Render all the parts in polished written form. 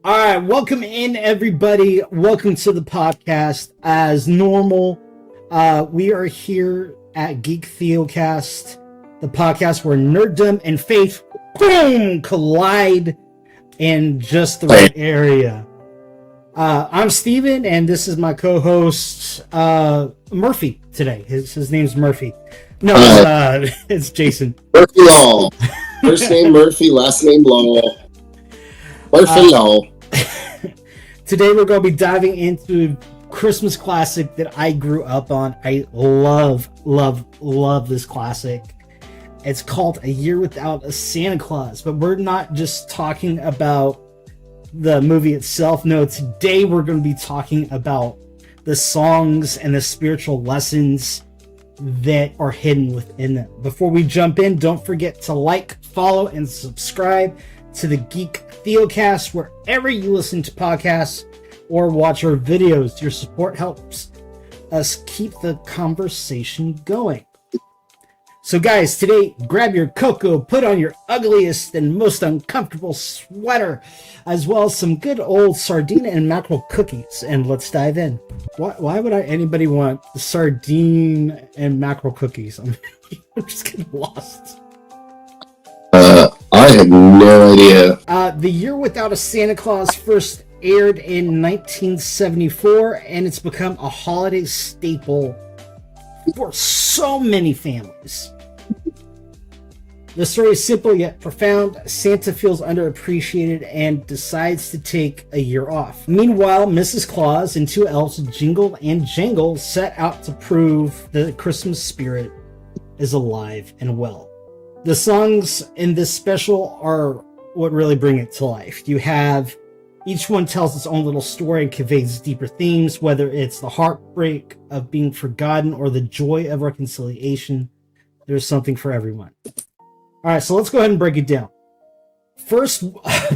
All right, welcome in, everybody. Welcome to the podcast. As normal, we are here at Geek TheoCast, the podcast where nerddom and faith, boom, collide in just the right area. I'm Steven, and this is my co-host, Murphy, today. His name's Murphy. No, it's Jason. Murphy Law. First name Murphy, last name Law. Murphy Law. Today we're going to be diving into a Christmas classic that I grew up on. I love this classic. It's called A Year Without a Santa Claus. But we're not just talking about the movie itself. No, today we're going to be talking about the songs and the spiritual lessons that are hidden within them. Before we jump in, don't forget to like, follow, and subscribe to the Geek TheoCast wherever you listen to podcasts or watch our videos. Your support helps us keep the conversation going. So guys, today, grab your cocoa, put on your ugliest and most uncomfortable sweater, as well as some good old sardine and mackerel cookies, and let's dive in. Why would anybody want sardine and mackerel cookies? I'm just getting lost. I have no idea. The Year Without a Santa Claus first aired in 1974, and it's become a holiday staple for so many families. The story is simple yet profound. Santa feels underappreciated and decides to take a year off. Meanwhile, Mrs. Claus and two elves, Jingle and Jangle, set out to prove the Christmas spirit is alive and well. The songs in this special are what really bring it to life. You have each one tells its own little story and conveys deeper themes, whether it's the heartbreak of being forgotten or the joy of reconciliation. There's something for everyone. All right, so let's go ahead and break it down. First,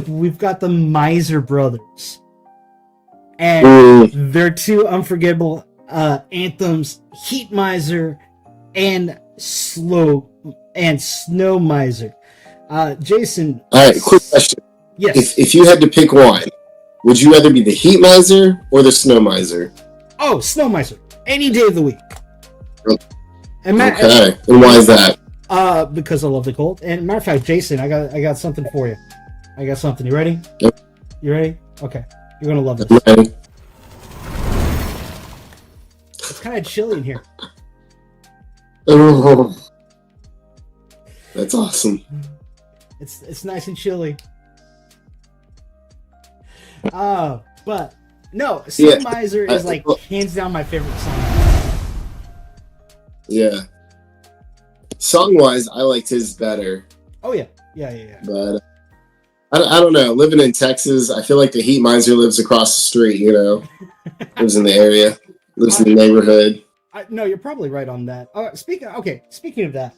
we've got the Miser Brothers and their two unforgettable anthems, Heat Miser and Snow Miser. Jason. All right, quick question. Yes. If you had to pick one, would you rather be the Heat Miser or the Snow Miser? Oh, Snow Miser. Any day of the week. And why is that? Because I love the cold. And matter of fact, Jason, I got something for you. I got something. You ready? Yep. You ready? Okay. You're gonna love this. I'm ready. It's kind of chilly in here. Oh, that's awesome. It's nice and chilly. But no, Snow Miser is like hands down my favorite song. Yeah. Song-wise, I liked his better. Oh yeah. But I don't know. Living in Texas, I feel like the Heat Miser lives across the street. You know, lives in the area, lives in the neighborhood. No, you're probably right on that. Speaking of that,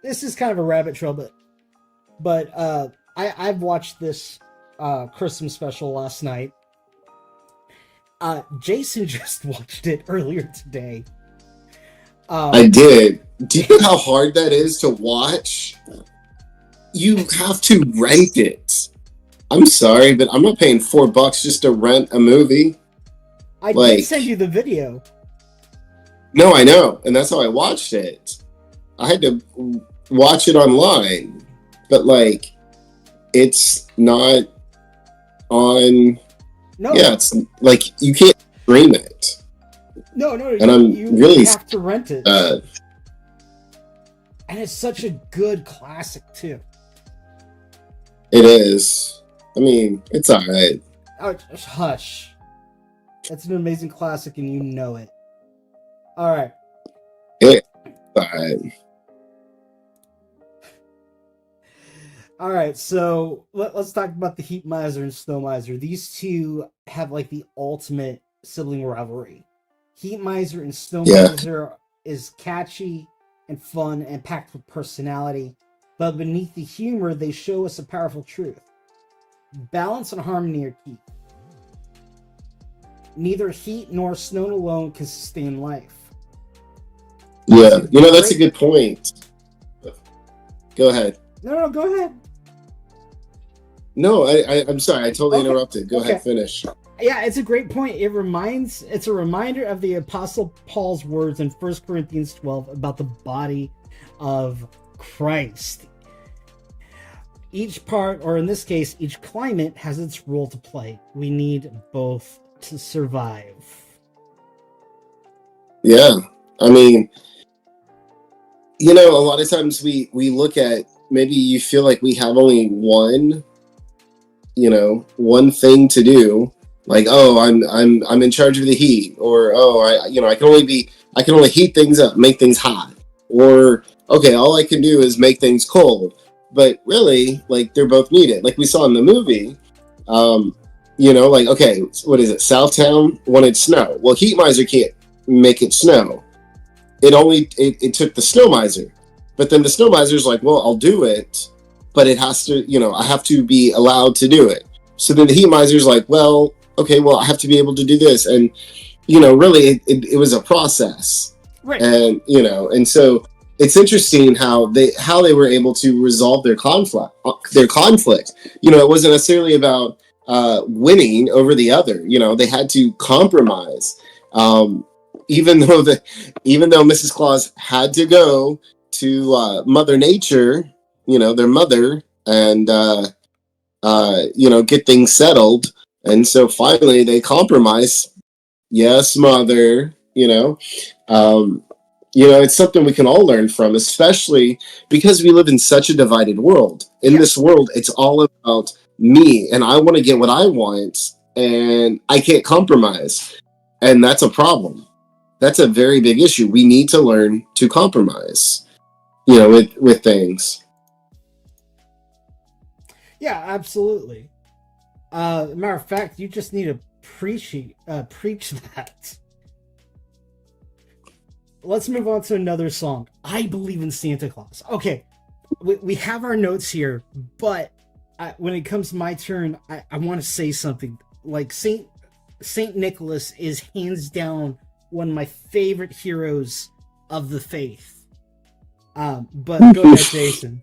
this is kind of a rabbit trail, but I've watched this Christmas special last night. Jason just watched it earlier today. I did. Do you know how hard that is to watch? You have to rent it. I'm sorry, but I'm not paying $4 just to rent a movie. I did send you the video. No, I know, and that's how I watched it. I had to watch it online, but it's not on. No, yeah, it's like you can't stream it. No, and you really have to rent it. And it's such a good classic too. It is. I mean, it's alright. Oh, hush! It's an amazing classic, and you know it. All right. It's alright. All right, so let's talk about the Heat Miser and Snow Miser. These two have like the ultimate sibling rivalry. Heat Miser and Snow Miser is catchy and fun and packed with personality, but beneath the humor, they show us a powerful truth. Balance and harmony are key. Neither heat nor snow alone can sustain life. Yeah, that's a good point. Go ahead. No, go ahead. No, I'm sorry. I totally Okay. interrupted. Go Okay. ahead, finish. Yeah, it's a great point. It's a reminder of the Apostle Paul's words in 1 Corinthians 12 about the body of Christ. Each part, or in this case, each climate has its role to play. We need both to survive. Yeah. I mean, a lot of times we look at, maybe you feel like we have only one thing to do, like, oh, I'm in charge of the heat, or oh, I can only heat things up, make things hot, or okay, all I can do is make things cold. But really, like, they're both needed. Like we saw in the movie, like, okay, what is it? Southtown wanted snow. Well, Heat Miser can't make it snow. It took the Snow Miser, but then the Snow Miser's like, well, I'll do it, but it has to, I have to be allowed to do it. So then the Heat Miser's like, well, okay, well, I have to be able to do this. And, really, it was a process. Right. And, and so it's interesting how they were able to resolve their conflict. It wasn't necessarily about winning over the other. They had to compromise. Even though Mrs. Claus had to go to Mother Nature, their mother, and get things settled, and so finally they compromise. Yes, mother. It's something we can all learn from, especially because we live in such a divided world. In this world, it's all about me, and I want to get what I want, and I can't compromise, and that's a problem. That's a very big issue. We need to learn to compromise, with things. Yeah, absolutely. Matter of fact, you just need to preach that. Let's move on to another song. I Believe in Santa Claus. Okay, we have our notes here, but when it comes to my turn, I want to say something. Like, Saint Nicholas is hands down one of my favorite heroes of the faith. But go ahead, Jason.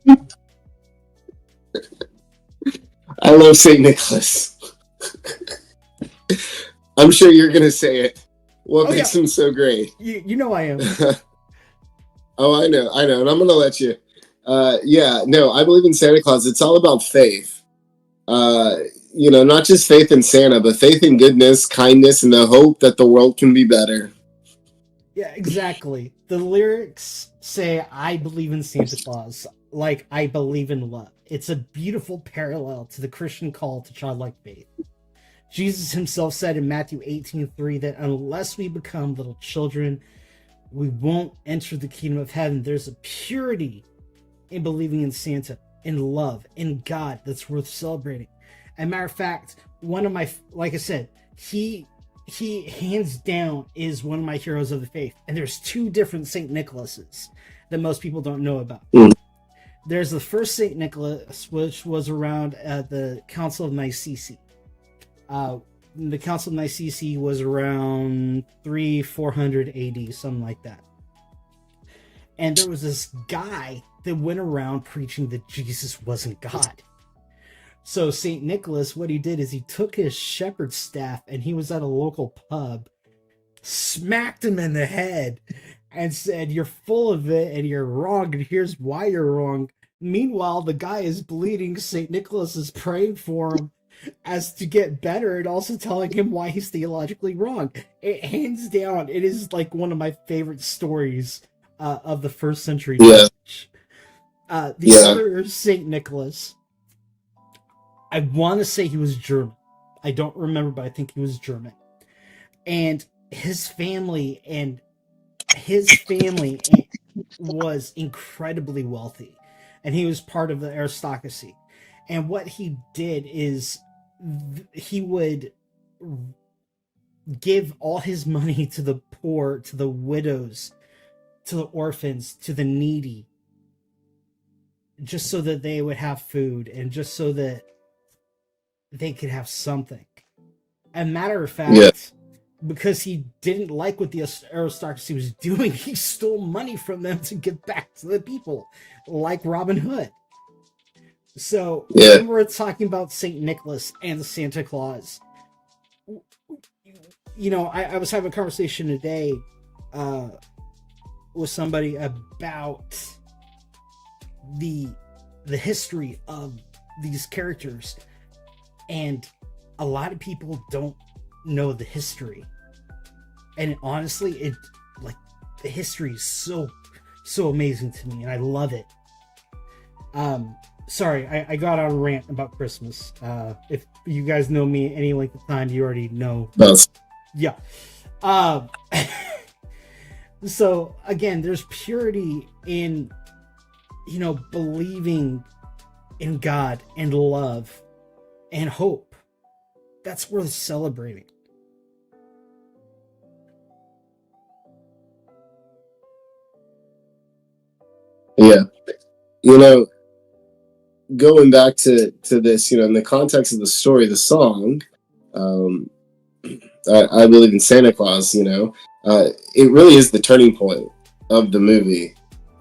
I love Saint Nicholas. I'm sure you're gonna say it. What makes him so great? You know I am. Oh, I know, and I'm gonna let you. I believe in Santa Claus. It's all about faith. Not just faith in Santa, but faith in goodness, kindness, and the hope that the world can be better. Yeah, exactly. The lyrics say, I believe in Santa Claus, like I believe in love. It's a beautiful parallel to the Christian call to childlike faith. Jesus himself said in Matthew 18:3 that unless we become little children, we won't enter the kingdom of heaven. There's a purity in believing in Santa, in love, in God that's worth celebrating. And matter of fact, one of my, like I said, he hands down is one of my heroes of the faith. And there's two different St. Nicholases that most people don't know about. There's the first St. Nicholas, which was around the Council of Nicaea. The Council of Nicaea was around 400 AD, something like that. And there was this guy that went around preaching that Jesus wasn't God. So St. Nicholas, what he did is he took his shepherd's staff and he was at a local pub, smacked him in the head, and said, "You're full of it and you're wrong, and here's why you're wrong." Meanwhile, the guy is bleeding. St. Nicholas is praying for him as to get better and also telling him why he's theologically wrong. Hands down, it is like one of my favorite stories of the first century church. The other St. Nicholas, I want to say he was German. I don't remember, but I think he was German. And his family was incredibly wealthy, and he was part of the aristocracy. And what he did is he would give all his money to the poor, to the widows, to the orphans, to the needy, just so that they would have food and just so that they could have something. And matter of fact, because he didn't like what the aristocracy was doing, he stole money from them to give back to the people, like Robin Hood. So Yeah. when we're talking about Saint Nicholas and Santa Claus, I was having a conversation today with somebody about the history of these characters, and a lot of people don't know the history. And honestly, the history is so amazing to me, and I love it. Sorry, I got on a rant about Christmas. If you guys know me any length of time, you already know. Yeah. So again, there's purity in, believing in God and love and hope. That's worth celebrating. Yeah. Going back to this, in the context of the story, the song, I believe in Santa Claus, it really is the turning point of the movie.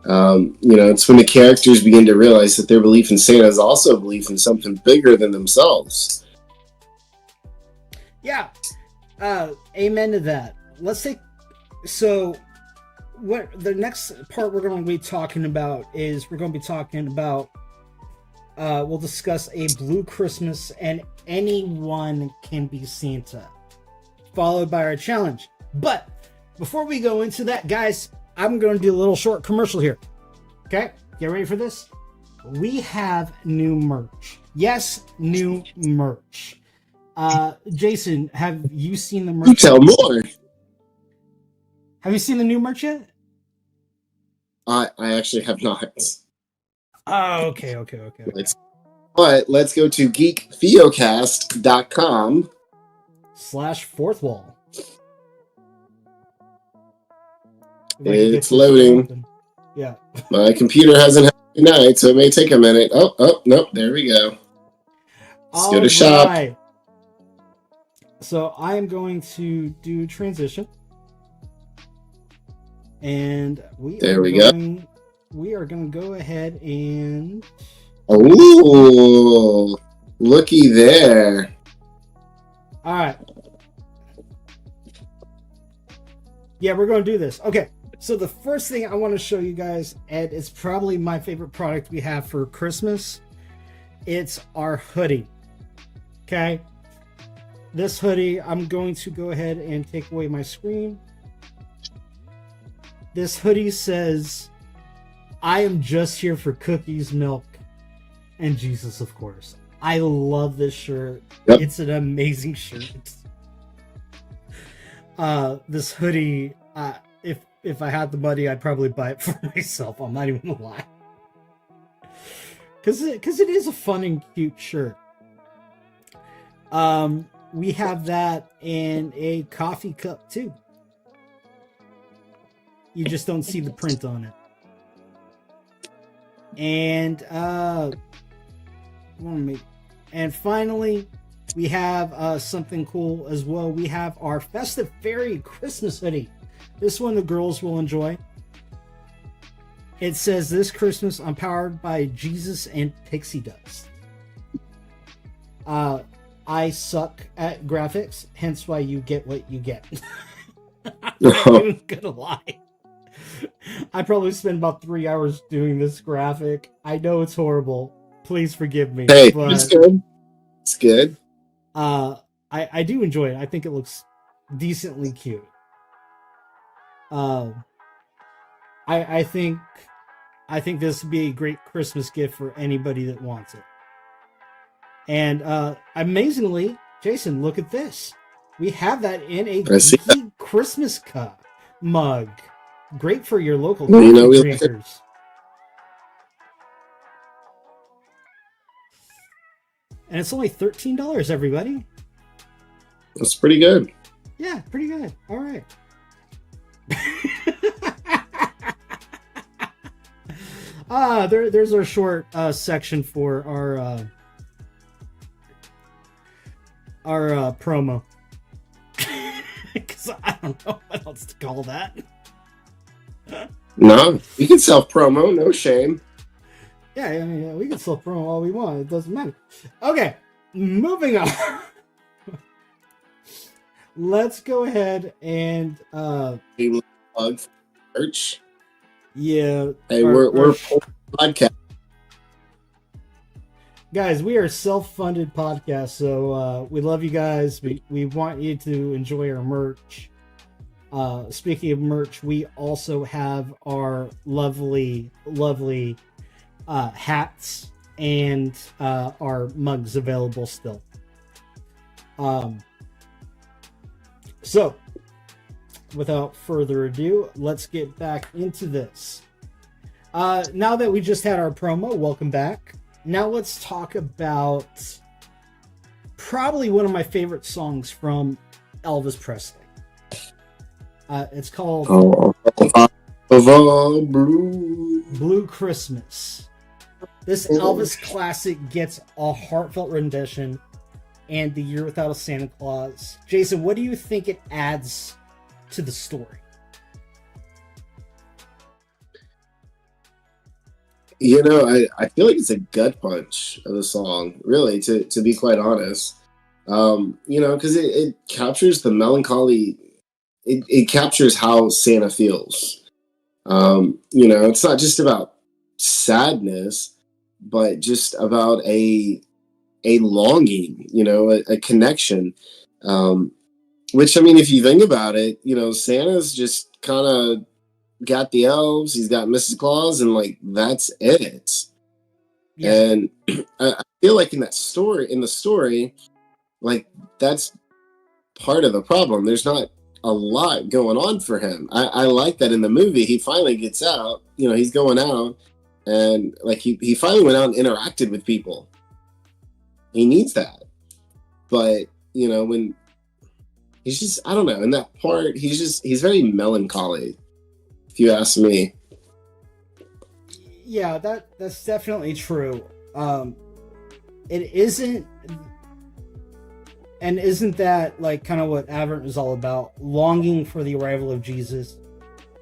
It's when the characters begin to realize that their belief in Santa is also a belief in something bigger than themselves. Yeah. Amen to that. Let's take, so what the next part we're going to be talking about is we'll discuss a blue Christmas and anyone can be Santa, followed by our challenge. But before we go into that, guys, I'm going to do a little short commercial here. Okay, get ready for this. We have new merch. Yes, new merch. Jason, have you seen the merch? You tell more. Have you seen the new merch yet? I actually have not. Oh, okay. But let's go to Geek TheoCast.com /fourth wall. It's loading. Yeah. My computer hasn't had a good night, so it may take a minute. Oh, nope. There we go. Let's go to shop. So I am going to do transition. And we are going to go ahead and... Oh, looky there. All right. Yeah, we're going to do this. Okay. So the first thing I want to show you guys, and it's probably my favorite product we have for Christmas, it's our hoodie. Okay. This hoodie, I'm going to go ahead and take away my screen. This hoodie says, I am just here for cookies, milk, and Jesus, of course. I love this shirt. Yep. It's an amazing shirt. This hoodie, if I had the money, I'd probably buy it for myself. I'm not even gonna lie. Because it is a fun and cute shirt. We have that in a coffee cup, too. You just don't see the print on it. And finally, we have something cool as well. We have our Festive Fairy Christmas hoodie. This one the girls will enjoy. It says, this Christmas I'm powered by Jesus and pixie dust. I suck at graphics, hence why you get what you get. I'm not even gonna lie. I probably spend about 3 hours doing this graphic. I know it's horrible. Please forgive me. Hey, but it's good. It's good. I do enjoy it. I think it looks decently cute. I think this would be a great Christmas gift for anybody that wants it. And amazingly, Jason, look at this. We have that in a Geeky Christmas cup mug. Great for your local coffee drinkers. And it's only $13, everybody. That's pretty good. Yeah, pretty good. All right. There's our short section for our promo. Because I don't know what else to call that. No, you can self-promo, no shame. Yeah, I mean, we can still promo all we want. It doesn't matter. Okay, moving on. Let's go ahead and Plug for merch. yeah. Hey, we're podcast. Guys, we are a self-funded podcast, so we love you guys. We want you to enjoy our merch. Speaking of merch, we also have our lovely hats and our mugs available still. So, without further ado, let's get back into this. Now that we just had our promo, welcome back. Now let's talk about probably one of my favorite songs from Elvis Presley. It's called Blue Christmas. This Elvis classic gets a heartfelt rendition and The Year Without a Santa Claus. Jason, what do you think it adds to the story? You know, I feel like it's a gut punch of the song, really, to be quite honest. You know, because it captures the melancholy, it captures how Santa feels. You know, it's not just about sadness, but just about a longing, you know, a connection. Which, I mean, if you think about it, you know, Santa's just kind of got the elves, he's got Mrs. Claus, and like that's it. Yeah. And I feel like in the story, like that's part of the problem. There's not a lot going on for him. I like that in the movie he finally gets out. You know, he's going out and like he finally went out and interacted with people. He needs that. But, you know, when he's just, I don't know, in that part, he's very melancholy, if you ask me. Yeah, that's definitely true. It isn't, and isn't that like kind of what Advent is all about? Longing for the arrival of Jesus,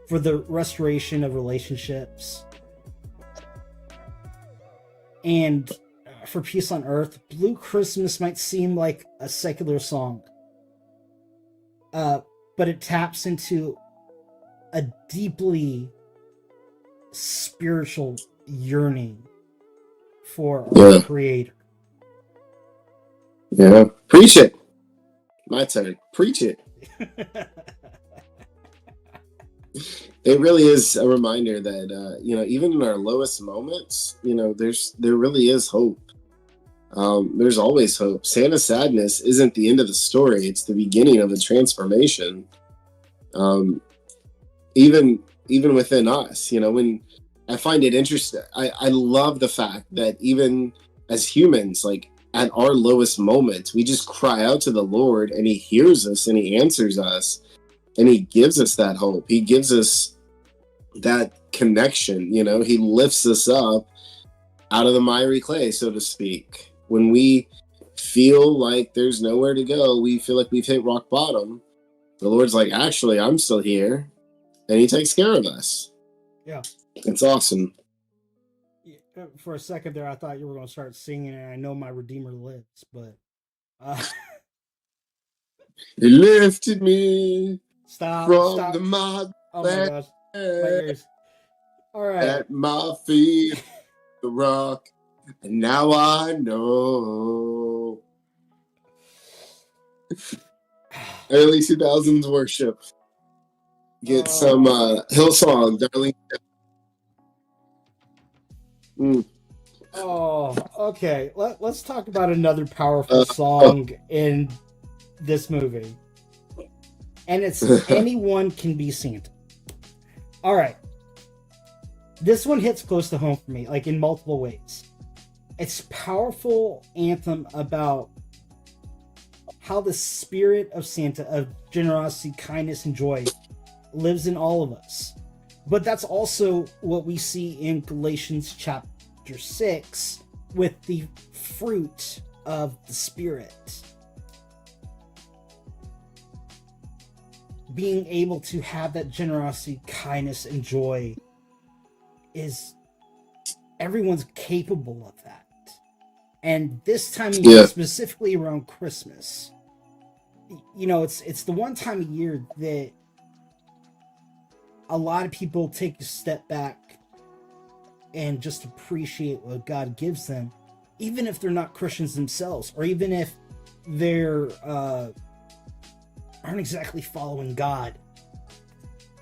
for the restoration of relationships, and for peace on earth. Blue Christmas might seem like a secular song, but it taps into a deeply spiritual yearning for our Creator. Yeah, preach it. My turn. Preach it. It really is a reminder that you know, even in our lowest moments, you know, there really is hope. There's always hope. Santa's sadness isn't the end of the story; it's the beginning of the transformation. Even within us, you know, when I find it interesting, I love the fact that even as humans, like at our lowest moments, we just cry out to the Lord, and He hears us, and He answers us, and He gives us that hope. He gives us that connection. You know, He lifts us up out of the miry clay, so to speak. When we feel like there's nowhere to go, we feel like we've hit rock bottom, the Lord's like, actually, I'm still here, and He takes care of us. Yeah. It's awesome. For a second there, I thought you were going to start singing, and I know my Redeemer lives, but He lifted me stop. the mud. Oh my gosh, my ears. All right. At my feet, the rock, and now I know. Early 2000s worship. Get some Hillsong, darling. Oh, okay. Let's talk about another powerful song in this movie. And it's Anyone Can Be Santa. All right. This one hits close to home for me, like in multiple ways. It's a powerful anthem about how the spirit of Santa, of generosity, kindness, and joy lives in all of us. But that's also what we see in Galatians chapter 6 with the fruit of the Spirit. Being able to have that generosity, kindness, and joy is everyone's capable of that. And this time of year, specifically around Christmas, you know, it's the one time of year that a lot of people take a step back and just appreciate what God gives them, even if they're not Christians themselves, or even if they're aren't exactly following God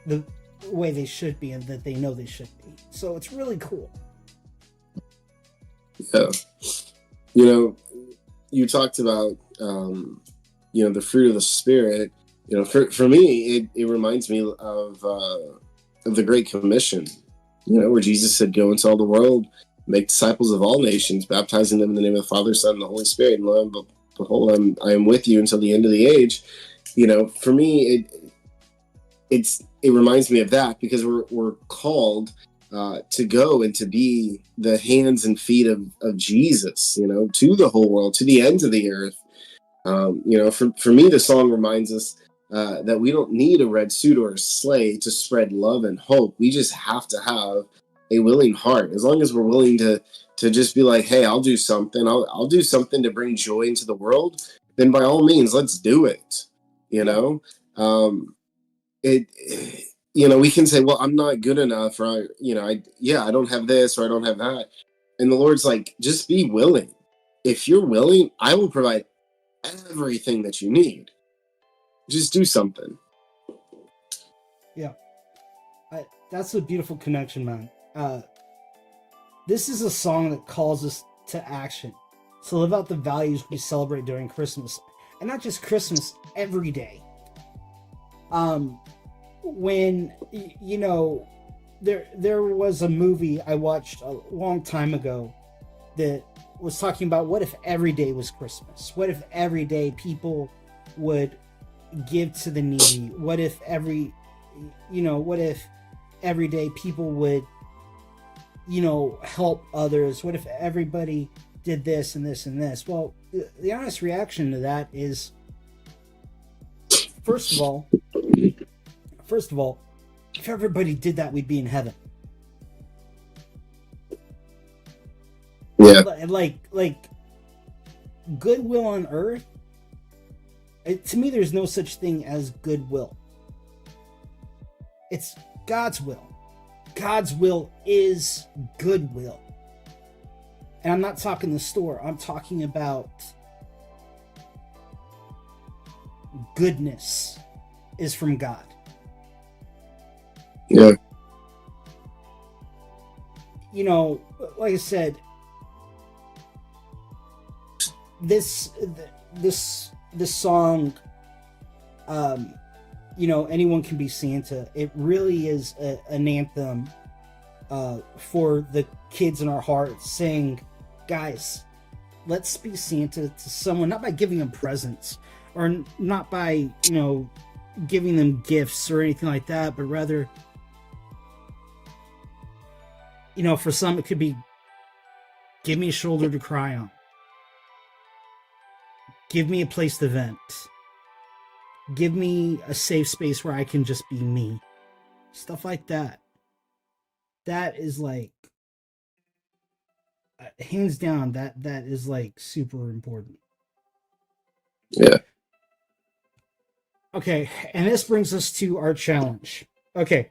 the way they should be and that they know they should be. So it's really cool. Yeah. You know, you talked about, you know, the fruit of the Spirit. You know, for me, it reminds me of the Great Commission, you know, where Jesus said, go into all the world, make disciples of all nations, baptizing them in the name of the Father, Son, and the Holy Spirit. And lo and behold, I am with you until the end of the age. You know, for me, it reminds me of that, because we're called to go and to be the hands and feet of Jesus, you know, to the whole world, to the ends of the earth. You know, for me, the song reminds us that we don't need a red suit or a sleigh to spread love and hope. We just have to have a willing heart. As long as we're willing to just be like, hey, I'll do something. I'll do something to bring joy into the world. Then by all means, let's do it. You know, you know, we can say, well, I'm not good enough, or I don't have this, or I don't have that. And the Lord's like, just be willing. If you're willing, I will provide everything that you need. Just do something. Yeah. That's a beautiful connection, man. This is a song that calls us to action, to live out the values we celebrate during Christmas. And not just Christmas, every day. When, you know, there was a movie I watched a long time ago that was talking about what if every day was Christmas? What if every day people would give to the needy? What if every day people would, you know, help others? What if everybody did this and this and this? Well, the honest reaction to that is, first of all, if everybody did that, we'd be in heaven. Yeah. Like goodwill on earth, to me, there's no such thing as goodwill. It's God's will. God's will is goodwill. And I'm not talking the store. I'm talking about goodness is from God. Yeah. You know, like I said, this song, you know, Anyone Can Be Santa, it really is an anthem for the kids in our hearts, saying, guys, let's be Santa to someone, not by giving them presents, or not by, you know, giving them gifts or anything like that, but rather, you know, for some it could be, give me a shoulder to cry on. Give me a place to vent. Give me a safe space where I can just be me. Stuff like that. That is like, hands down, that is like super important. Yeah. Okay, and this brings us to our challenge. Okay.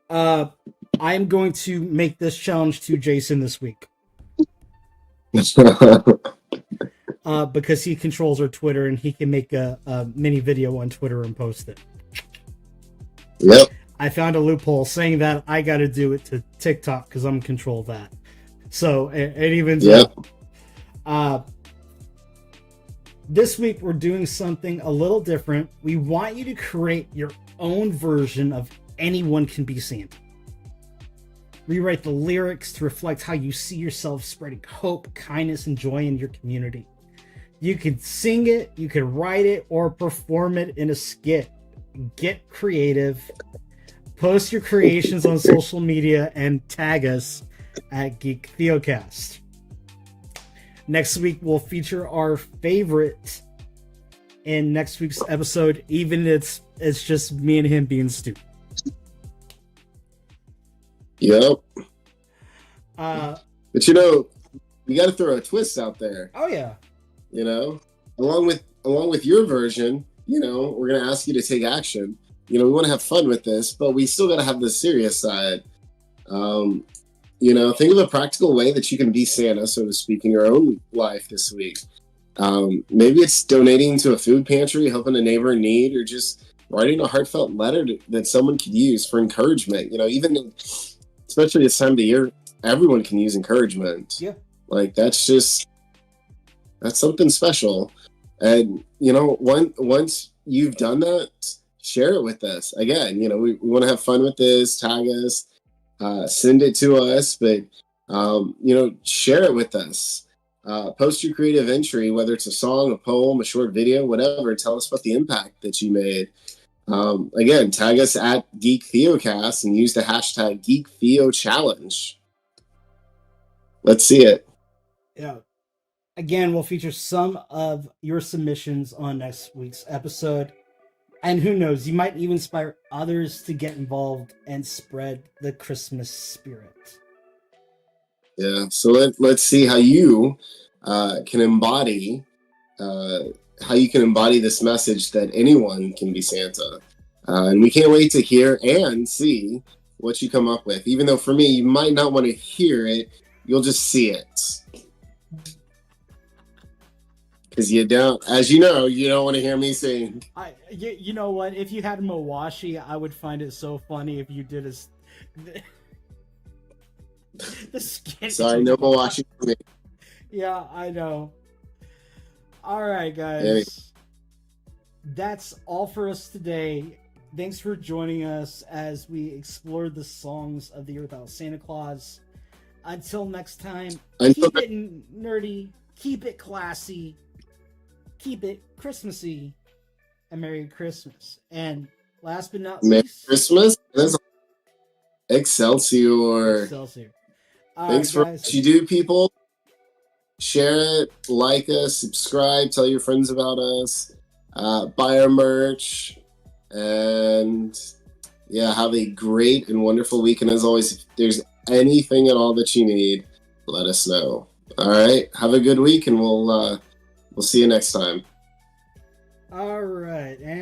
I'm going to make this challenge to Jason this week. Because he controls our Twitter and he can make a mini video on Twitter and post it. Yep. I found a loophole saying that I got to do it to TikTok because I'm in control of that. So it evens out. This week we're doing something a little different. We want you to create your own version of Anyone Can Be Santa. Rewrite the lyrics to reflect how you see yourself spreading hope, kindness, and joy in your community. You could sing it, you could write it, or perform it in a skit. Get creative. Post your creations on social media and tag us at Geek TheoCast. Next week we'll feature our favorite in next week's episode, even if it's just me and him being stupid. Yep. But you know, you got to throw a twist out there. Oh yeah. You know, along with your version, you know, we're gonna ask you to take action. You know, we want to have fun with this, but we still got to have the serious side. You know, think of a practical way that you can be Santa, so to speak, in your own life this week. Maybe it's donating to a food pantry, helping a neighbor in need, or just writing a heartfelt letter that someone could use for encouragement. You know, even especially this time of the year, everyone can use encouragement. Yeah. Like that's something special. And you know, once you've done that, share it with us. Again, you know, we want to have fun with this. Tag us, send it to us, but you know, share it with us. Post your creative entry, whether it's a song, a poem, a short video, whatever. Tell us about the impact that you made. Again, tag us at Geek TheoCast and use the hashtag Geek Theo Challenge. Let's see it. Yeah. Again, we'll feature some of your submissions on next week's episode. And who knows, you might even inspire others to get involved and spread the Christmas spirit. Yeah, so let's see how you can embody this message that anyone can be Santa. And we can't wait to hear and see what you come up with. Even though for me, you might not want to hear it, you'll just see it. Because you don't, as you know, you don't want to hear me sing. You know what? If you had Mawashi, I would find it so funny if you did the skit. Sorry, no Mawashi for me. Yeah, I know. All right, guys. Anyway. That's all for us today. Thanks for joining us as we explored the songs of the year without Santa Claus. Until next time, keep it nerdy, keep it classy, keep it Christmassy, and Merry Christmas. And last but not Merry least, Christmas. Excelsior. Thanks for what you do, people. Share it, like us, subscribe, tell your friends about us, buy our merch, and yeah, have a great and wonderful week. And as always, if there's anything at all that you need, let us know. All right, have a good week, and we'll see you next time. All right.